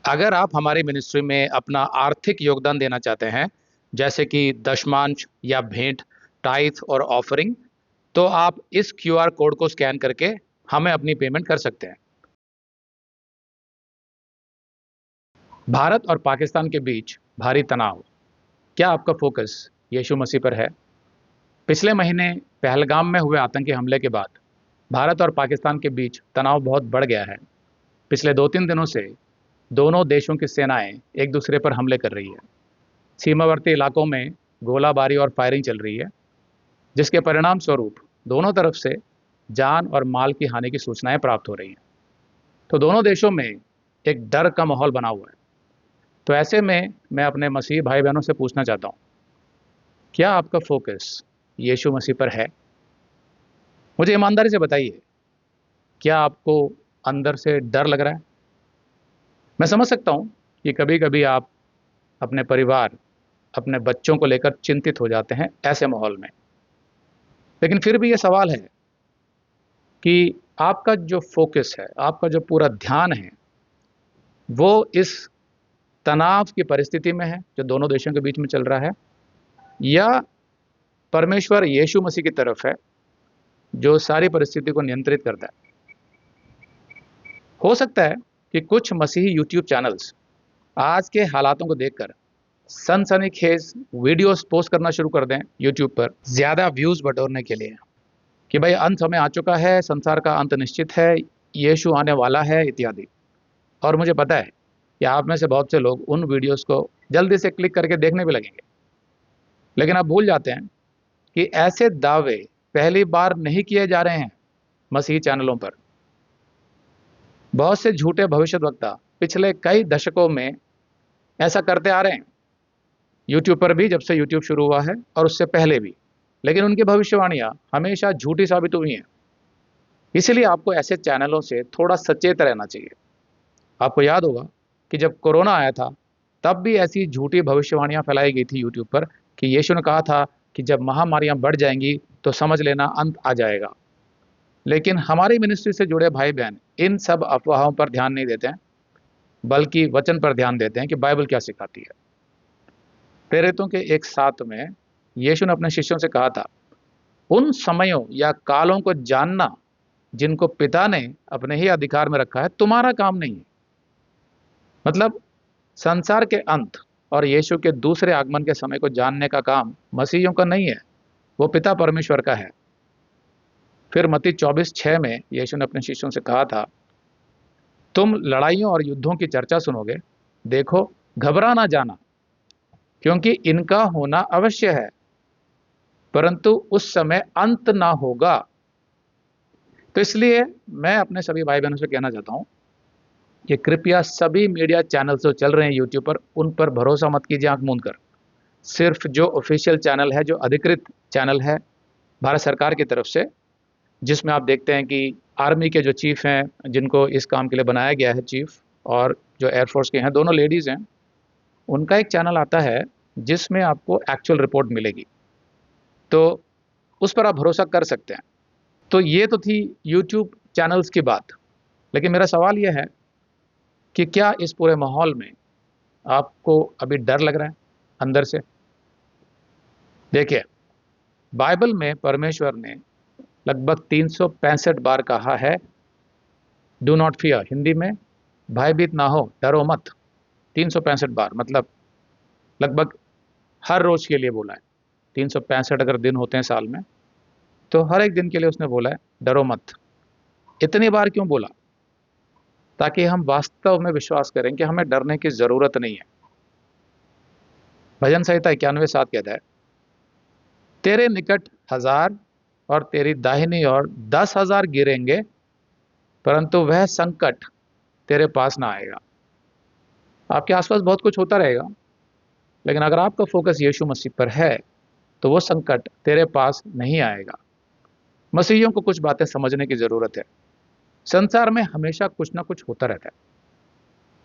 अगर आप हमारी मिनिस्ट्री में अपना आर्थिक योगदान देना चाहते हैं, जैसे कि दशमांश या भेंट, टाइथ और ऑफरिंग, तो आप इस क्यूआर कोड को स्कैन करके हमें अपनी पेमेंट कर सकते हैं। भारत और पाकिस्तान के बीच भारी तनाव। क्या आपका फोकस यीशु मसीह पर है? पिछले महीने पहलगाम में हुए आतंकी हमले के बाद भारत और पाकिस्तान के बीच तनाव बहुत बढ़ गया है। पिछले 2-3 दिनों से दोनों देशों की सेनाएं एक दूसरे पर हमले कर रही है। सीमावर्ती इलाकों में गोलाबारी और फायरिंग चल रही है, जिसके परिणाम स्वरूप दोनों तरफ से जान और माल की हानि की सूचनाएं प्राप्त हो रही हैं। तो दोनों देशों में एक डर का माहौल बना हुआ है। तो ऐसे में मैं अपने मसीही भाई बहनों से पूछना चाहता हूँ, क्या आपका फोकस यीशु मसीह पर है? मुझे ईमानदारी से बताइए, क्या आपको अंदर से डर लग रहा है? मैं समझ सकता हूँ कि कभी कभी आप अपने परिवार, अपने बच्चों को लेकर चिंतित हो जाते हैं ऐसे माहौल में। लेकिन फिर भी ये सवाल है कि आपका जो फोकस है, आपका जो पूरा ध्यान है, वो इस तनाव की परिस्थिति में है जो दोनों देशों के बीच में चल रहा है, या परमेश्वर यीशु मसीह की तरफ है जो सारी परिस्थिति को नियंत्रित करता है। हो सकता है कि कुछ मसीही यूट्यूब चैनल्स आज के हालातों को देखकर सनसनीखेज वीडियोस पोस्ट करना शुरू कर दें यूट्यूब पर, ज़्यादा व्यूज़ बटोरने के लिए, कि भाई अंत समय आ चुका है, संसार का अंत निश्चित है, यीशु आने वाला है इत्यादि। और मुझे पता है कि आप में से बहुत से लोग उन वीडियोस को जल्दी से क्लिक करके देखने भी लगेंगे। लेकिन आप भूल जाते हैं कि ऐसे दावे पहली बार नहीं किए जा रहे हैं मसीही चैनलों पर। बहुत से झूठे भविष्यद्वक्ता पिछले कई दशकों में ऐसा करते आ रहे हैं, यूट्यूब पर भी जब से यूट्यूब शुरू हुआ है और उससे पहले भी। लेकिन उनकी भविष्यवाणियां हमेशा झूठी साबित हुई हैं। इसलिए आपको ऐसे चैनलों से थोड़ा सचेत रहना चाहिए। आपको याद होगा कि जब कोरोना आया था, तब भी ऐसी झूठी भविष्यवाणियां फैलाई गई थी यूट्यूब पर कि यीशु ने कहा था कि जब महामारियां बढ़ जाएंगी तो समझ लेना अंत आ जाएगा। लेकिन हमारी मिनिस्ट्री से जुड़े भाई बहन इन सब अफवाहों पर ध्यान नहीं देते हैं, बल्कि वचन पर ध्यान देते हैं कि बाइबल क्या सिखाती है। प्रेरितों के एक साथ में यीशु ने अपने शिष्यों से कहा था, उन समयों या कालों को जानना जिनको पिता ने अपने ही अधिकार में रखा है, तुम्हारा काम नहीं है। मतलब संसार के अंत और यीशु के दूसरे आगमन के समय को जानने का काम मसीहियों का नहीं है, वो पिता परमेश्वर का है। फिर मत्ती 24:6 में यीशु ने अपने शिष्यों से कहा था, तुम लड़ाइयों और युद्धों की चर्चा सुनोगे, देखो घबरा ना जाना, क्योंकि इनका होना अवश्य है, परंतु उस समय अंत ना होगा। तो इसलिए मैं अपने सभी भाई बहनों से कहना चाहता हूँ कि कृपया सभी मीडिया चैनल जो चल रहे हैं यूट्यूब पर, उन पर भरोसा मत कीजिए आंख मूंद कर। सिर्फ जो ऑफिशियल चैनल है, जो अधिकृत चैनल है भारत सरकार की तरफ से, जिसमें आप देखते हैं कि आर्मी के जो चीफ हैं, जिनको इस काम के लिए बनाया गया है चीफ, और जो एयरफोर्स के हैं, दोनों लेडीज़ हैं, उनका एक चैनल आता है जिसमें आपको एक्चुअल रिपोर्ट मिलेगी। तो उस पर आप भरोसा कर सकते हैं। तो ये तो थी यूट्यूब चैनल्स की बात। लेकिन मेरा सवाल यह है कि क्या इस पूरे माहौल में आपको अभी डर लग रहा है अंदर से? देखिए, बाइबल में परमेश्वर ने लगभग 365 बार कहा है, डू नॉट फियर, हिंदी में भयभीत ना हो, डरो मत। 365 बार, मतलब लगभग हर रोज के लिए बोला है। 365 अगर दिन होते हैं साल में, तो हर एक दिन के लिए उसने बोला है डरो मत। इतनी बार क्यों बोला? ताकि हम वास्तव में विश्वास करें कि हमें डरने की जरूरत नहीं है। भजन संहिता 91:7 कहता है, तेरे निकट 1000 और तेरी दाहिनी ओर 10,000 गिरेंगे, परंतु वह संकट तेरे पास ना आएगा। आपके आसपास बहुत कुछ होता रहेगा, लेकिन अगर आपका फोकस यीशु मसीह पर है, तो वो संकट तेरे पास नहीं आएगा। मसीहियों को कुछ बातें समझने की जरूरत है। संसार में हमेशा कुछ ना कुछ होता रहता है।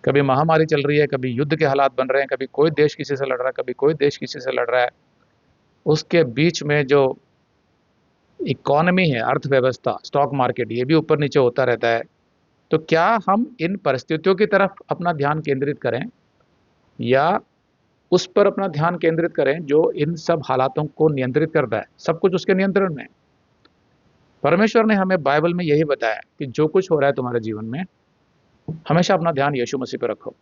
कभी महामारी चल रही है, कभी युद्ध के हालात बन रहे हैं, कभी कोई देश किसी से लड़ रहा है, कभी कोई देश किसी से लड़ रहा है। उसके बीच में जो इकोनॉमी है, अर्थव्यवस्था, स्टॉक मार्केट, ये भी ऊपर नीचे होता रहता है। तो क्या हम इन परिस्थितियों की तरफ अपना ध्यान केंद्रित करें या उस पर अपना ध्यान केंद्रित करें जो इन सब हालातों को नियंत्रित करता है? सब कुछ उसके नियंत्रण में है। परमेश्वर ने हमें बाइबल में यही बताया कि जो कुछ हो रहा है तुम्हारे जीवन में, हमेशा अपना ध्यान यीशु मसीह पर रखो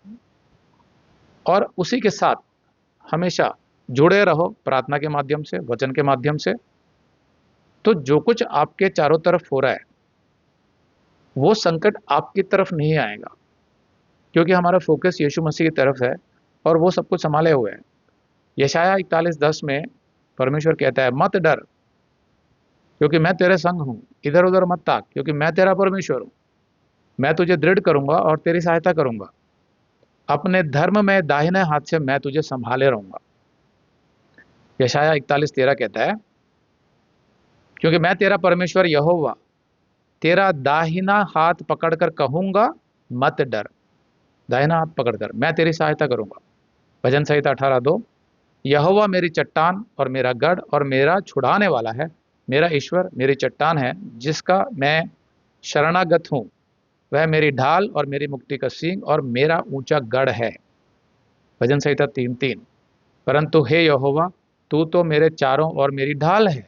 और उसी के साथ हमेशा जुड़े रहो प्रार्थना के माध्यम से, वचन के माध्यम से। तो जो कुछ आपके चारों तरफ हो रहा है, वो संकट आपकी तरफ नहीं आएगा, क्योंकि हमारा फोकस यीशु मसीह की तरफ है और वो सब कुछ संभाले हुए है। यशाया 41:10 में परमेश्वर कहता है, मत डर क्योंकि मैं तेरे संग हूँ, इधर उधर मत ताक क्योंकि मैं तेरा परमेश्वर हूँ। मैं तुझे दृढ़ करूंगा और तेरी सहायता करूंगा, अपने धर्म में दाहिने हाथ से मैं तुझे संभाले रहूंगा। यशाया 41:13 कहता है, क्योंकि मैं तेरा परमेश्वर यहोवा तेरा दाहिना हाथ पकड़कर कहूंगा, मत डर। दाहिना हाथ पकड़कर मैं तेरी सहायता करूंगा। भजन संहिता 18:2, यहोवा मेरी चट्टान और मेरा गढ़ और मेरा छुड़ाने वाला है, मेरा ईश्वर मेरी चट्टान है जिसका मैं शरणागत हूँ। वह मेरी ढाल और मेरी मुक्ति का सींग और मेरा ऊंचा गढ़ है। भजन संहिता 3:3, परंतु हे यहोवा तू तो मेरे चारों और मेरी ढाल है,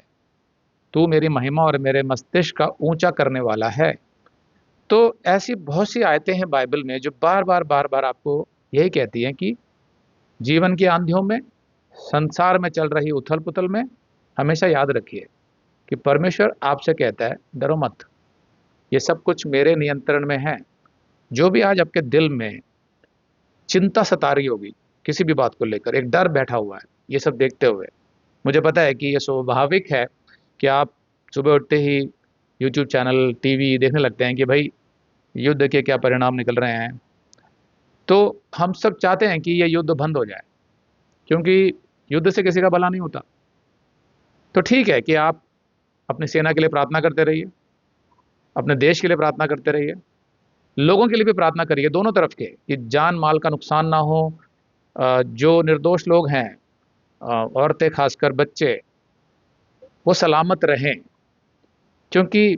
तू मेरी महिमा और मेरे मस्तिष्क का ऊंचा करने वाला है। तो ऐसी बहुत सी आयतें हैं बाइबल में जो बार बार आपको यही कहती हैं कि जीवन की आंधियों में, संसार में चल रही उथल पुथल में हमेशा याद रखिए कि परमेश्वर आपसे कहता है, डरो मत, ये सब कुछ मेरे नियंत्रण में है। जो भी आज आपके दिल में चिंता सता रही होगी किसी भी बात को लेकर, एक डर बैठा हुआ है ये सब देखते हुए, मुझे पता है कि ये स्वाभाविक है कि आप सुबह उठते ही यूट्यूब चैनल, टीवी देखने लगते हैं कि भाई युद्ध के क्या परिणाम निकल रहे हैं। तो हम सब चाहते हैं कि ये युद्ध बंद हो जाए, क्योंकि युद्ध से किसी का भला नहीं होता। तो ठीक है कि आप अपनी सेना के लिए प्रार्थना करते रहिए, अपने देश के लिए प्रार्थना करते रहिए, लोगों के लिए भी प्रार्थना करिए, दोनों तरफ के, कि जान माल का नुकसान ना हो, जो निर्दोष लोग हैं, औरतें खासकर बच्चे, वो सलामत रहें, क्योंकि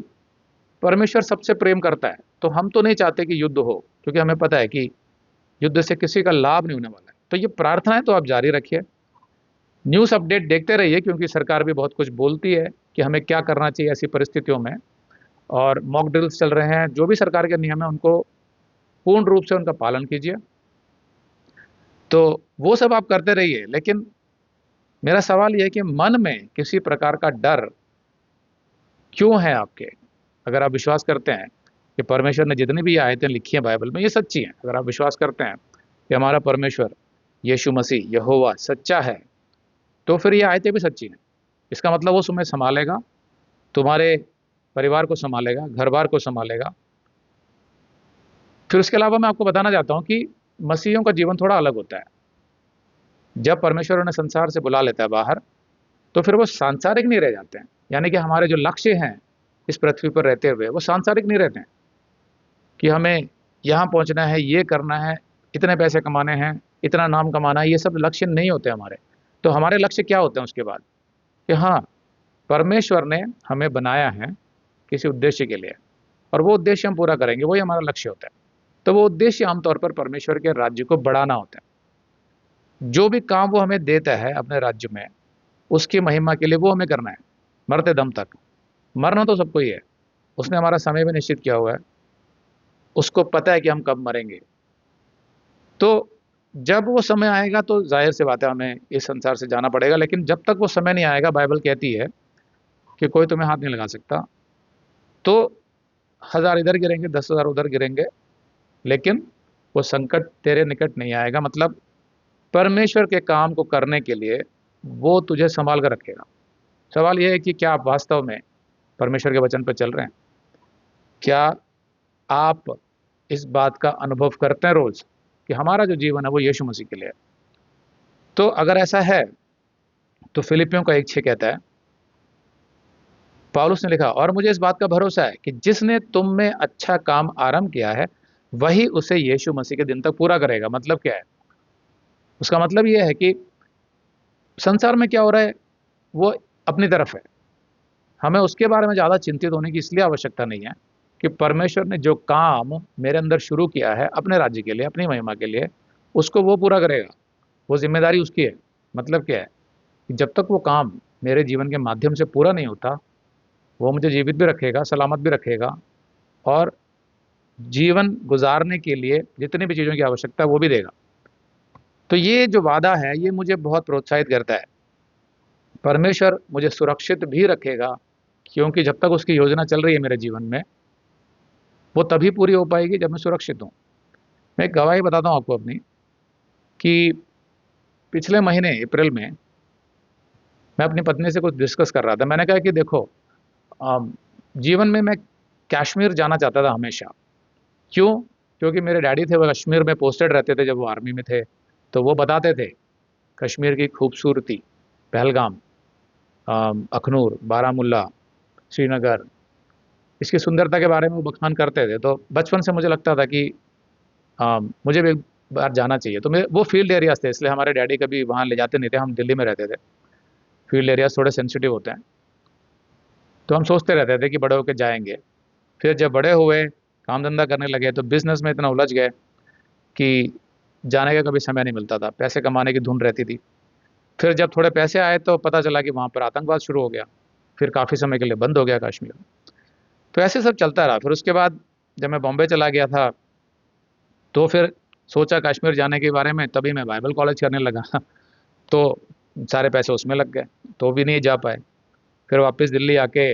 परमेश्वर सबसे प्रेम करता है। तो हम तो नहीं चाहते कि युद्ध हो, क्योंकि हमें पता है कि युद्ध से किसी का लाभ नहीं होने वाला है। तो ये प्रार्थनाएं तो आप जारी रखिए, न्यूज़ अपडेट देखते रहिए, क्योंकि सरकार भी बहुत कुछ बोलती है कि हमें क्या करना चाहिए ऐसी परिस्थितियों में, और मॉक ड्रिल्स चल रहे हैं। जो भी सरकार के नियम है उनको पूर्ण रूप से उनका पालन कीजिए। तो वो सब आप करते रहिए, लेकिन मेरा सवाल यह है कि मन में किसी प्रकार का डर क्यों है आपके? अगर आप विश्वास करते हैं कि परमेश्वर ने जितनी भी आयतें लिखी हैं बाइबल में ये सच्ची हैं, अगर आप विश्वास करते हैं कि हमारा परमेश्वर यीशु मसीह यहोवा सच्चा है, तो फिर ये आयतें भी सच्ची हैं। इसका मतलब वो तुम्हें संभालेगा, तुम्हारे परिवार को संभालेगा, घर बार को संभालेगा। फिर उसके अलावा मैं आपको बताना चाहता हूँ कि मसीहियों का जीवन थोड़ा अलग होता है। जब परमेश्वर उन्हें संसार से बुला लेता है बाहर, तो फिर वो सांसारिक नहीं रह जाते हैं। यानी कि हमारे जो लक्ष्य हैं इस पृथ्वी पर रहते हुए, वो सांसारिक नहीं रहते हैं कि हमें यहाँ पहुँचना है, ये करना है, इतने पैसे कमाने हैं, इतना नाम कमाना है। ये सब लक्ष्य नहीं होते हमारे। तो हमारे लक्ष्य क्या होते हैं उसके बाद? कि हाँ, परमेश्वर ने हमें बनाया है किसी उद्देश्य के लिए, और वो उद्देश्य हम पूरा करेंगे, वही हमारा लक्ष्य होता है। तो वो उद्देश्य आमतौर पर परमेश्वर के राज्य को बढ़ाना होता है। जो भी काम वो हमें देता है अपने राज्य में, उसकी महिमा के लिए वो हमें करना है, मरते दम तक। मरना तो सबको ही है, उसने हमारा समय भी निश्चित किया हुआ है, उसको पता है कि हम कब मरेंगे। तो जब वो समय आएगा तो जाहिर सी बात है हमें इस संसार से जाना पड़ेगा, लेकिन जब तक वो समय नहीं आएगा, बाइबल कहती है कि कोई तुम्हें हाथ नहीं लगा सकता। तो 1000 इधर गिरेंगे, 10,000 उधर गिरेंगे, लेकिन वो संकट तेरे निकट नहीं आएगा। मतलब परमेश्वर के काम को करने के लिए वो तुझे संभाल कर रखेगा। सवाल ये है कि क्या आप वास्तव में परमेश्वर के वचन पर चल रहे हैं? क्या आप इस बात का अनुभव करते हैं रोज कि हमारा जो जीवन है वो यीशु मसीह के लिए है? तो अगर ऐसा है तो फिलिपियों का 1:6 कहता है, पौलुस ने लिखा, और मुझे इस बात का भरोसा है कि जिसने तुम में अच्छा काम आरंभ किया है वही उसे यीशु मसीह के दिन तक पूरा करेगा। मतलब क्या है? उसका मतलब यह है कि संसार में क्या हो रहा है वो अपनी तरफ है, हमें उसके बारे में ज़्यादा चिंतित होने की इसलिए आवश्यकता नहीं है कि परमेश्वर ने जो काम मेरे अंदर शुरू किया है अपने राज्य के लिए, अपनी महिमा के लिए, उसको वो पूरा करेगा। वो जिम्मेदारी उसकी है। मतलब क्या है कि जब तक वो काम मेरे जीवन के माध्यम से पूरा नहीं होता, वो मुझे जीवित भी रखेगा, सलामत भी रखेगा, और जीवन गुजारने के लिए जितनी भी चीज़ों की आवश्यकता है वो भी देगा। तो ये जो वादा है ये मुझे बहुत प्रोत्साहित करता है। परमेश्वर मुझे सुरक्षित भी रखेगा, क्योंकि जब तक उसकी योजना चल रही है मेरे जीवन में, वो तभी पूरी हो पाएगी जब मैं सुरक्षित हूँ। मैं एक गवाही बताता हूँ आपको अपनी, कि पिछले महीने अप्रैल में मैं अपनी पत्नी से कुछ डिस्कस कर रहा था। मैंने कहा कि देखो, जीवन में मैं कश्मीर जाना चाहता था हमेशा। क्यों? क्योंकि मेरे डैडी थे, वो कश्मीर में पोस्टेड रहते थे जब वो आर्मी में थे। तो वो बताते थे कश्मीर की खूबसूरती, पहलगाम, अखनूर, बारामुल्ला, श्रीनगर, इसकी सुंदरता के बारे में वो बखान करते थे। तो बचपन से मुझे लगता था कि मुझे भी एक बार जाना चाहिए। तो मैं, वो फील्ड एरियाज़ थे, इसलिए हमारे डैडी कभी वहाँ ले जाते नहीं थे, हम दिल्ली में रहते थे। फील्ड एरियाज़ थोड़े सेंसिटिव होते हैं, तो हम सोचते रहते थे कि बड़े होकर जाएँगे। फिर जब बड़े हुए, काम धंधा करने लगे, तो बिज़नेस में इतना उलझ गए कि जाने का कभी समय नहीं मिलता था, पैसे कमाने की धुन रहती थी। फिर जब थोड़े पैसे आए तो पता चला कि वहाँ पर आतंकवाद शुरू हो गया, फिर काफ़ी समय के लिए बंद हो गया कश्मीर। तो ऐसे सब चलता रहा। फिर उसके बाद जब मैं बॉम्बे चला गया था, तो फिर सोचा कश्मीर जाने के बारे में, तभी मैं बाइबल कॉलेज करने लगा। तो सारे पैसे उसमें लग गए, तो भी नहीं जा पाए। फिर वापस दिल्ली आके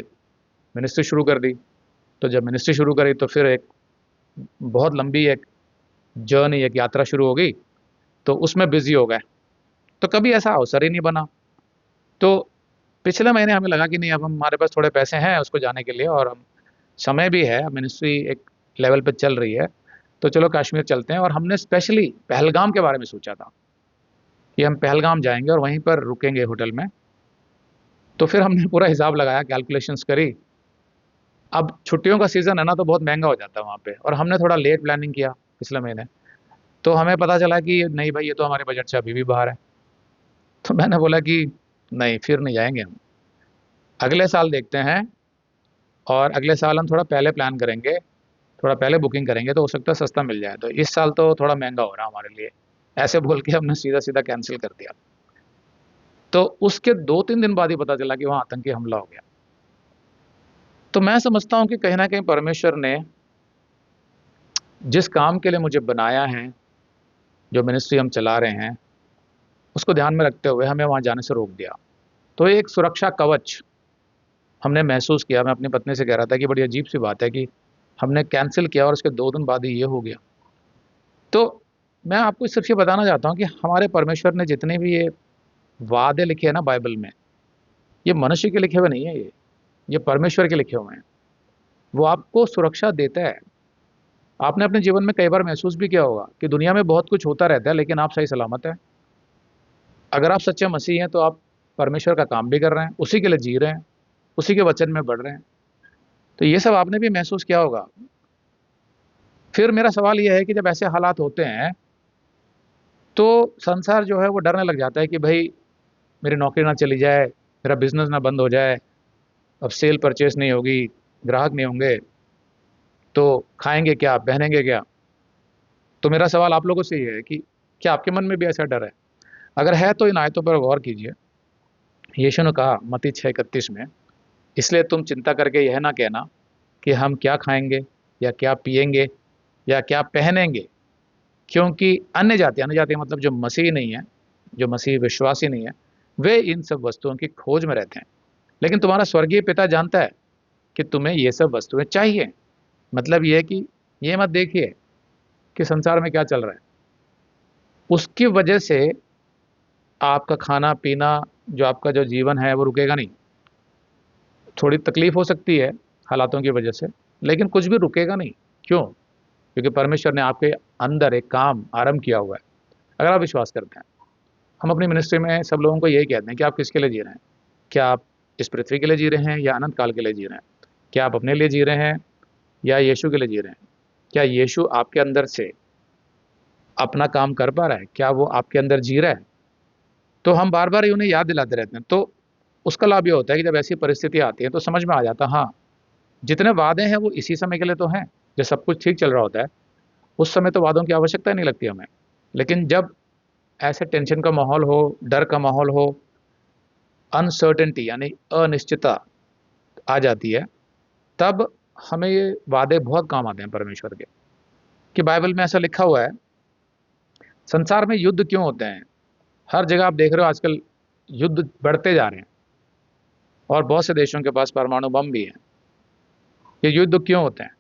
मिनिस्ट्री शुरू कर दी। तो जब मिनिस्ट्री शुरू करी तो फिर एक बहुत लंबी एक जर्नी, एक यात्रा शुरू हो गई, तो उसमें बिज़ी हो गए। तो कभी ऐसा अवसर ही नहीं बना। तो पिछले महीने हमें लगा कि नहीं, अब हमारे पास थोड़े पैसे हैं उसको जाने के लिए, और हम समय भी है, मिनिस्ट्री एक लेवल पे चल रही है, तो चलो कश्मीर चलते हैं। और हमने स्पेशली पहलगाम के बारे में सोचा था कि हम पहलगाम जाएँगे और वहीं पर रुकेंगे होटल में। तो फिर हमने पूरा हिसाब लगाया, कैलकुलेशंस करी। अब छुट्टियों का सीज़न है ना, तो बहुत महँगा हो जाता है वहाँ पे, और हमने थोड़ा लेट प्लानिंग किया पिछले महीने। तो हमें पता चला कि नहीं भाई, ये तो हमारे बजट से अभी भी बाहर है। तो मैंने बोला कि नहीं, फिर नहीं जाएँगे हम। अगले साल देखते हैं, और अगले साल हम थोड़ा पहले प्लान करेंगे, थोड़ा पहले बुकिंग करेंगे, तो हो सकता है सस्ता मिल जाए। तो इस साल तो थोड़ा महँगा हो रहा है हमारे लिए। ऐसे बोल के हमने सीधा-सीधा कैंसल कर दिया। तो उसके 2-3 दिन बाद ही पता चला कि वहाँ आतंकी हमला हो गया। तो मैं समझता हूँ कि कहीं न कहीं परमेश्वर ने जिस काम के लिए मुझे बनाया है, जो मिनिस्ट्री हम चला रहे हैं, उसको ध्यान में रखते हुए हमें वहाँ जाने से रोक दिया। तो एक सुरक्षा कवच हमने महसूस किया। मैं अपनी पत्नी से कह रहा था कि बड़ी अजीब-सी बात है कि हमने कैंसल किया और उसके 2 दिन बाद ही ये हो गया। तो मैं आपको सिर्फ़ ये बताना चाहता हूँ कि हमारे परमेश्वर ने जितने भी ये वादे लिखे हैं ना बाइबल में, ये मनुष्य के लिखे हुए नहीं है ये परमेश्वर के लिखे हुए हैं। वो आपको सुरक्षा देता है। आपने अपने जीवन में कई बार महसूस भी किया होगा कि दुनिया में बहुत कुछ होता रहता है, लेकिन आप सही सलामत हैं। अगर आप सच्चे मसीही हैं, तो आप परमेश्वर का काम भी कर रहे हैं, उसी के लिए जी रहे हैं, उसी के वचन में बढ़ रहे हैं। तो ये सब आपने भी महसूस किया होगा। फिर मेरा सवाल ये है कि जब ऐसे हालात होते हैं, तो संसार जो है वो डरने लग जाता है कि भई मेरी नौकरी ना चली जाए, मेरा बिज़नेस ना बंद हो जाए, अब सेल परचेज़ नहीं होगी, ग्राहक नहीं होंगे, तो खाएँगे क्या, पहनेंगे क्या? तो मेरा सवाल आप लोगों से ये है कि क्या आपके मन में भी ऐसा डर है? अगर है तो इन आयतों पर गौर कीजिए। यीशु ने कहा मत्ती 6:31 में, इसलिए तुम चिंता करके यह ना कहना कि हम क्या खाएँगे या क्या पिएँगे या क्या पहनेंगे, क्योंकि अन्य जाति मतलब जो मसीही नहीं है, जो मसीह विश्वासी नहीं है, वे इन सब वस्तुओं की खोज में रहते हैं। लेकिन तुम्हारा स्वर्गीय पिता जानता है कि तुम्हें ये सब वस्तुएँ चाहिए। मतलब ये है कि ये मत देखिए कि संसार में क्या चल रहा है। उसकी वजह से आपका खाना-पीना, जो आपका जो जीवन है वो रुकेगा नहीं। थोड़ी तकलीफ़ हो सकती है हालातों की वजह से, लेकिन कुछ भी रुकेगा नहीं। क्यों? क्योंकि परमेश्वर ने आपके अंदर एक काम आरंभ किया हुआ है, अगर आप विश्वास करते हैं। हम अपनी मिनिस्ट्री में सब लोगों को यही कहते हैं कि आप किसके लिए जी रहे हैं? क्या आप इस पृथ्वी के लिए जी रहे हैं या अनंत काल के लिए जी रहे हैं? क्या आप अपने लिए जी रहे हैं या यीशु के लिए जी रहे हैं? क्या यीशु आपके अंदर से अपना काम कर पा रहा है? क्या वो आपके अंदर जी रहा है? तो हम बार-बार उन्हें याद दिलाते रहते हैं। तो उसका लाभ ये होता है कि जब ऐसी परिस्थितियाँ आती हैं तो समझ में आ जाता है, हाँ, जितने वादे हैं वो इसी समय के लिए तो हैं, जब सब कुछ ठीक चल रहा होता है उस समय तो वादों की आवश्यकता ही नहीं लगती हमें। लेकिन जब ऐसे टेंशन का माहौल हो, डर का माहौल हो, अनसर्टेनिटी यानी अनिश्चितता आ जाती है, तब हमें ये वादे बहुत काम आते हैं परमेश्वर के। कि बाइबल में ऐसा लिखा हुआ है, संसार में युद्ध क्यों होते हैं? हर जगह आप देख रहे हो आजकल युद्ध बढ़ते जा रहे हैं और बहुत से देशों के पास परमाणु बम भी हैं। ये युद्ध क्यों होते हैं?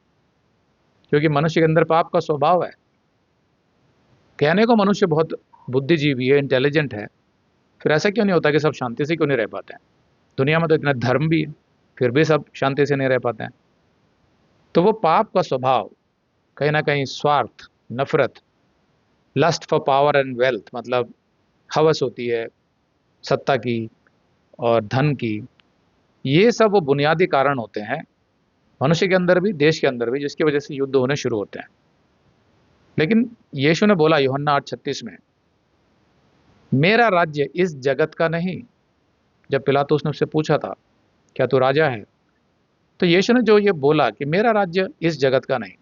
क्योंकि मनुष्य के अंदर पाप का स्वभाव है। कहने को मनुष्य बहुत बुद्धिजीवी है, इंटेलिजेंट है, फिर ऐसा क्यों नहीं होता कि सब शांति से क्यों नहीं रह पाते हैं? दुनिया में तो इतना धर्म भी है, फिर भी सब शांति से नहीं रह पाते हैं। तो वो पाप का स्वभाव, कहीं ना कहीं स्वार्थ, नफरत, lust for power and wealth, मतलब हवस होती है सत्ता की और धन की, ये सब वो बुनियादी कारण होते हैं मनुष्य के अंदर भी, देश के अंदर भी, जिसकी वजह से युद्ध होने शुरू होते हैं। लेकिन यीशु ने बोला यूहन्ना 8:36 में, मेरा राज्य इस जगत का नहीं। जब पिलातुस ने उससे पूछा था क्या तू राजा है, तो यीशु ने जो ये बोला कि मेरा राज्य इस जगत का नहीं।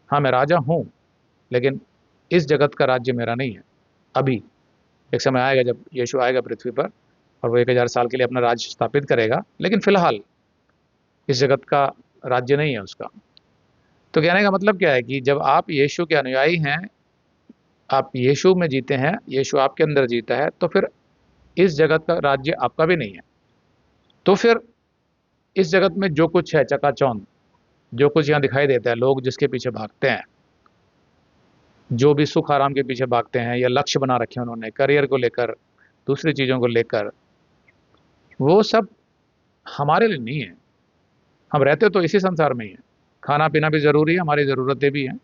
हाँ, मैं राजा हूं, लेकिन इस जगत का राज्य मेरा नहीं है। अभी एक समय आएगा जब यीशु आएगा पृथ्वी पर और वो 1000 साल के लिए अपना राज्य स्थापित करेगा, लेकिन फिलहाल इस जगत का राज्य नहीं है उसका। तो कहने का मतलब क्या है कि जब आप यीशु के अनुयायी हैं, आप यीशु में जीते हैं, यीशु आपके अंदर जीता है, तो फिर इस जगत का राज्य आपका भी नहीं है। तो फिर इस जगत में जो कुछ है चकाचौंध, जो कुछ यहाँ दिखाई देता है, लोग जिसके पीछे भागते हैं, जो भी सुख आराम के पीछे भागते हैं या लक्ष्य बना रखे हैं उन्होंने करियर को लेकर, दूसरी चीज़ों को लेकर, वो सब हमारे लिए नहीं है। हम रहते तो इसी संसार में ही हैं, खाना पीना भी ज़रूरी है, हमारी ज़रूरतें भी हैं,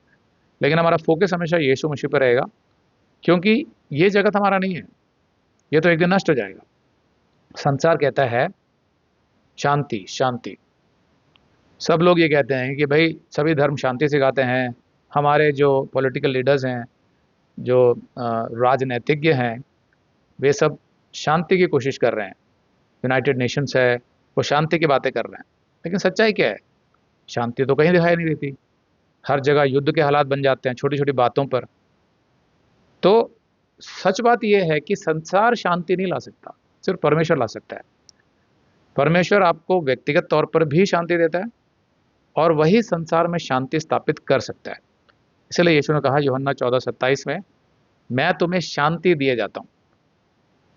लेकिन हमारा फोकस हमेशा यीशु मसीह पर रहेगा, क्योंकि ये जगत हमारा नहीं है, ये तो एक दिन नष्ट हो जाएगा। संसार कहता है शांति शांति, सब लोग ये कहते हैं कि भाई सभी धर्म शांति सिखाते हैं, हमारे जो पॉलिटिकल लीडर्स हैं, जो राजनीतिज्ञ हैं, वे सब शांति की कोशिश कर रहे हैं, यूनाइटेड नेशंस है, वो शांति की बातें कर रहे हैं। लेकिन सच्चाई क्या है? शांति तो कहीं दिखाई नहीं देती, हर जगह युद्ध के हालात बन जाते हैं छोटी छोटी बातों पर। तो सच बात यह है कि संसार शांति नहीं ला सकता, सिर्फ परमेश्वर ला सकता है। परमेश्वर आपको व्यक्तिगत तौर पर भी शांति देता है और वही संसार में शांति स्थापित कर सकता है। इसलिए यीशु ने कहा यूहन्ना 14:27 में, मैं तुम्हें शांति दिए जाता हूँ,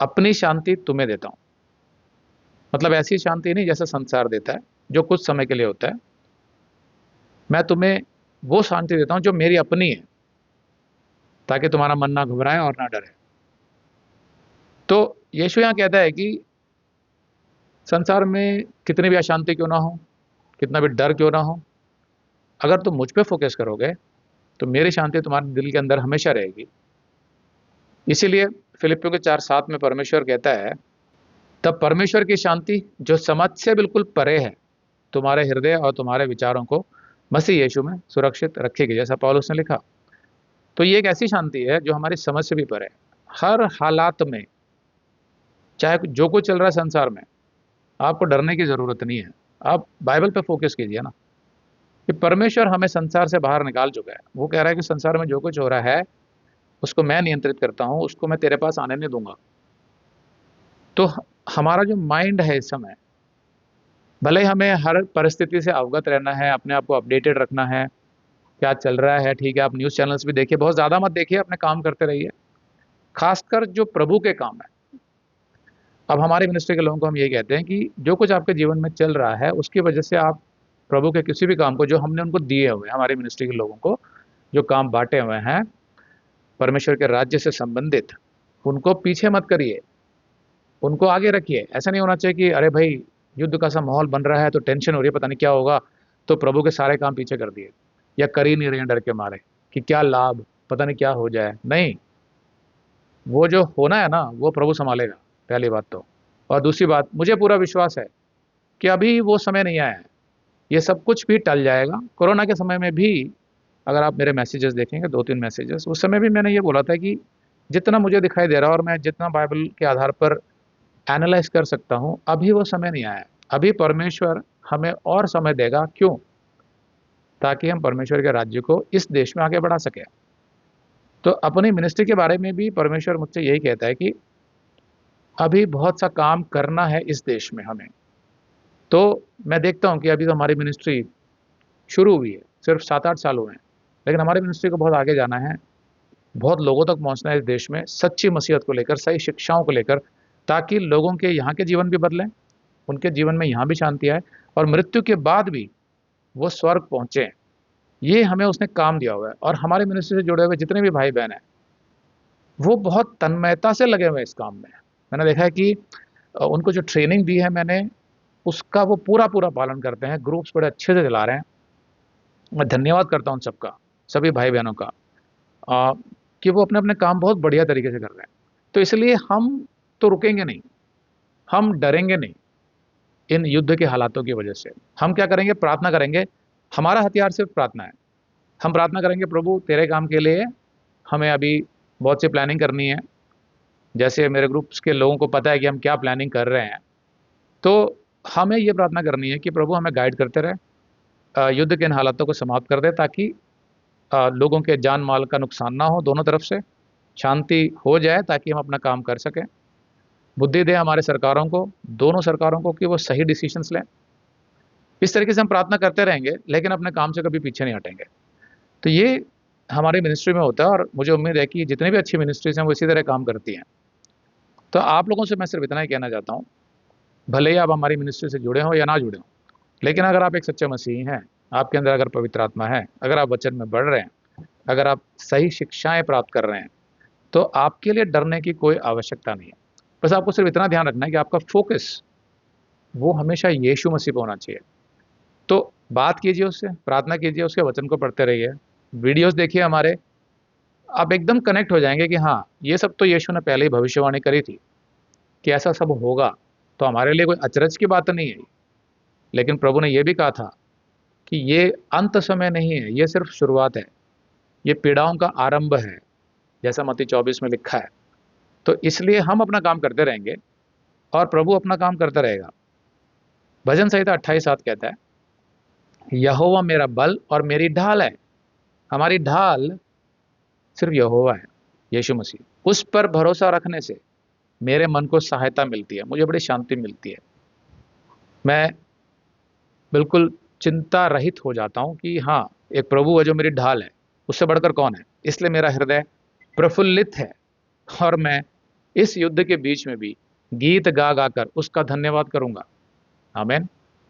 अपनी शांति तुम्हें देता हूँ। मतलब ऐसी शांति नहीं जैसे संसार देता है, जो कुछ समय के लिए होता है। मैं तुम्हें वो शांति देता हूँ जो मेरी अपनी है, ताकि तुम्हारा मन ना घबराए और ना डरे। तो यीशु यहाँ कहता है कि संसार में कितनी भी अशांति क्यों ना हो, कितना भी डर क्यों ना हो, अगर तुम मुझ पे फोकस करोगे तो मेरी शांति तुम्हारे दिल के अंदर हमेशा रहेगी। इसीलिए फिलिपियों के 4:7 में परमेश्वर कहता है, तब परमेश्वर की शांति जो समझ से बिल्कुल परे है, तुम्हारे हृदय और तुम्हारे विचारों को मसीह यीशु में सुरक्षित रखेगी, जैसा पौलुस ने लिखा। तो ये एक ऐसी शांति है जो हमारी समझ से भी परे है। हर हालात में, चाहे जो कुछ चल रहा है संसार में, आपको डरने की ज़रूरत नहीं है। आप बाइबल पे फोकस कीजिए ना, कि परमेश्वर हमें संसार से बाहर निकाल चुका है। वो कह रहा है कि संसार में जो कुछ हो रहा है उसको मैं नियंत्रित करता हूँ, उसको मैं तेरे पास आने नहीं दूंगा। तो हमारा जो माइंड है इस समय, भले ही हमें हर परिस्थिति से अवगत रहना है, अपने आप को अपडेटेड रखना है, क्या चल रहा है, ठीक है, आप न्यूज़ चैनल्स भी देखिए, बहुत ज़्यादा मत देखिए, अपने काम करते रहिए, खासकर जो प्रभु के काम है। अब हमारे मिनिस्ट्री के लोगों को हम यही कहते हैं कि जो कुछ आपके जीवन में चल रहा है उसकी वजह से आप प्रभु के किसी भी काम को, जो हमने उनको दिए हुए हैं, हमारे मिनिस्ट्री के लोगों को जो काम बांटे हुए हैं परमेश्वर के राज्य से संबंधित, उनको पीछे मत करिए, उनको आगे रखिए। ऐसा नहीं होना चाहिए कि अरे भाई युद्ध का सा माहौल बन रहा है तो टेंशन हो रही है, पता नहीं क्या होगा, तो प्रभु के सारे काम पीछे कर दिए या कर ही नहीं रहे हैं डर के मारे कि क्या लाभ, पता नहीं क्या हो जाए। नहीं, वो जो होना है ना वो प्रभु संभालेगा, पहली बात तो। और दूसरी बात, मुझे पूरा विश्वास है कि अभी वो समय नहीं आया है, ये सब कुछ भी टल जाएगा। कोरोना के समय में भी अगर आप मेरे मैसेजेस देखेंगे, 2-3 मैसेजेस, उस समय भी मैंने ये बोला था कि जितना मुझे दिखाई दे रहा है और मैं जितना बाइबल के आधार पर एनालाइज कर सकता हूँ, अभी वो समय नहीं आया है। अभी परमेश्वर हमें और समय देगा। क्यों? ताकि हम परमेश्वर के राज्य को इस देश में आगे बढ़ा सकें। तो अपनी मिनिस्ट्री के बारे में भी परमेश्वर मुझसे यही कहता है कि अभी बहुत सा काम करना है इस देश में हमें। तो मैं देखता हूँ कि अभी तो हमारी मिनिस्ट्री शुरू हुई है, सिर्फ 7-8 साल हुए हैं, लेकिन हमारी मिनिस्ट्री को बहुत आगे जाना है, बहुत लोगों तक पहुँचना है इस देश में, सच्ची मसीहत को लेकर, सही शिक्षाओं को लेकर, ताकि लोगों के यहाँ के जीवन भी बदलें, उनके जीवन में यहाँ भी शांति आए और मृत्यु के बाद भी वो स्वर्ग पहुँचे। ये हमें उसने काम दिया हुआ है और हमारी मिनिस्ट्री से जुड़े हुए जितने भी भाई बहन हैं, वो बहुत तन्मयता से लगे हुए हैं इस काम में। मैंने देखा है कि उनको जो ट्रेनिंग दी है मैंने, उसका वो पूरा पालन करते हैं। ग्रुप्स बड़े अच्छे से चला रहे हैं। मैं धन्यवाद करता हूँ सबका, सभी भाई बहनों का, अ, कि वो अपने अपने काम बहुत बढ़िया तरीके से कर रहे हैं। तो इसलिए हम तो रुकेंगे नहीं, हम डरेंगे नहीं इन युद्ध के हालातों की वजह से। हम क्या करेंगे? प्रार्थना करेंगे। हमारा हथियार सिर्फ प्रार्थना है। हम प्रार्थना करेंगे, प्रभु तेरे काम के लिए हमें अभी बहुत सी प्लानिंग करनी है। जैसे मेरे ग्रुप्स के लोगों को पता है कि हम क्या प्लानिंग कर रहे हैं, तो हमें ये प्रार्थना करनी है कि प्रभु हमें गाइड करते रहे, युद्ध के इन हालातों को समाप्त कर दे, ताकि लोगों के जान माल का नुकसान ना हो, दोनों तरफ से शांति हो जाए, ताकि हम अपना काम कर सकें। बुद्धि दे हमारे सरकारों को, दोनों सरकारों को, कि वो सही डिसीजंस लें। इस तरीके से हम प्रार्थना करते रहेंगे, लेकिन अपने काम से कभी पीछे नहीं हटेंगे। तो ये हमारी मिनिस्ट्री में होता है और मुझे उम्मीद है कि जितनी भी अच्छी मिनिस्ट्रीज हैं वो इसी तरह काम करती हैं। तो आप लोगों से मैं सिर्फ इतना ही कहना चाहता हूँ, भले ही आप हमारी मिनिस्ट्री से जुड़े हों या ना जुड़े हों, लेकिन अगर आप एक सच्चे मसीही हैं, आपके अंदर अगर पवित्र आत्मा है, अगर आप वचन में बढ़ रहे हैं, अगर आप सही शिक्षाएं प्राप्त कर रहे हैं, तो आपके लिए डरने की कोई आवश्यकता नहीं है। बस आपको सिर्फ इतना ध्यान रखना है कि आपका फोकस वो हमेशा यीशु मसीह पे होना चाहिए। तो बात कीजिए उससे, प्रार्थना कीजिए, उसके वचन को पढ़ते रहिए, वीडियोस देखिए हमारे। आप एकदम कनेक्ट हो जाएंगे कि हाँ, ये सब तो यीशु ने पहले ही भविष्यवाणी करी थी कि ऐसा सब होगा। तो हमारे लिए कोई अचरज की बात नहीं है। लेकिन प्रभु ने यह भी कहा था कि ये अंत समय नहीं है, ये सिर्फ शुरुआत है, ये पीड़ाओं का आरंभ है, जैसा मत्ती 24 में लिखा है। तो इसलिए हम अपना काम करते रहेंगे और प्रभु अपना काम करता रहेगा। भजन संहिता 28:7 कहता है, यहोवा मेरा बल और मेरी ढाल है। हमारी ढाल सिर्फ यहोवा है, यीशु मसीह। उस पर भरोसा रखने से मेरे मन को सहायता मिलती है, मुझे बड़ी शांति मिलती है। मैं बिल्कुल चिंता रहित हो जाता हूँ कि हाँ, एक प्रभु है जो मेरी ढाल है, उससे बढ़कर कौन है। इसलिए मेरा हृदय प्रफुल्लित है और मैं इस युद्ध के बीच में भी गीत गा गा कर उसका धन्यवाद करूंगा। आमीन।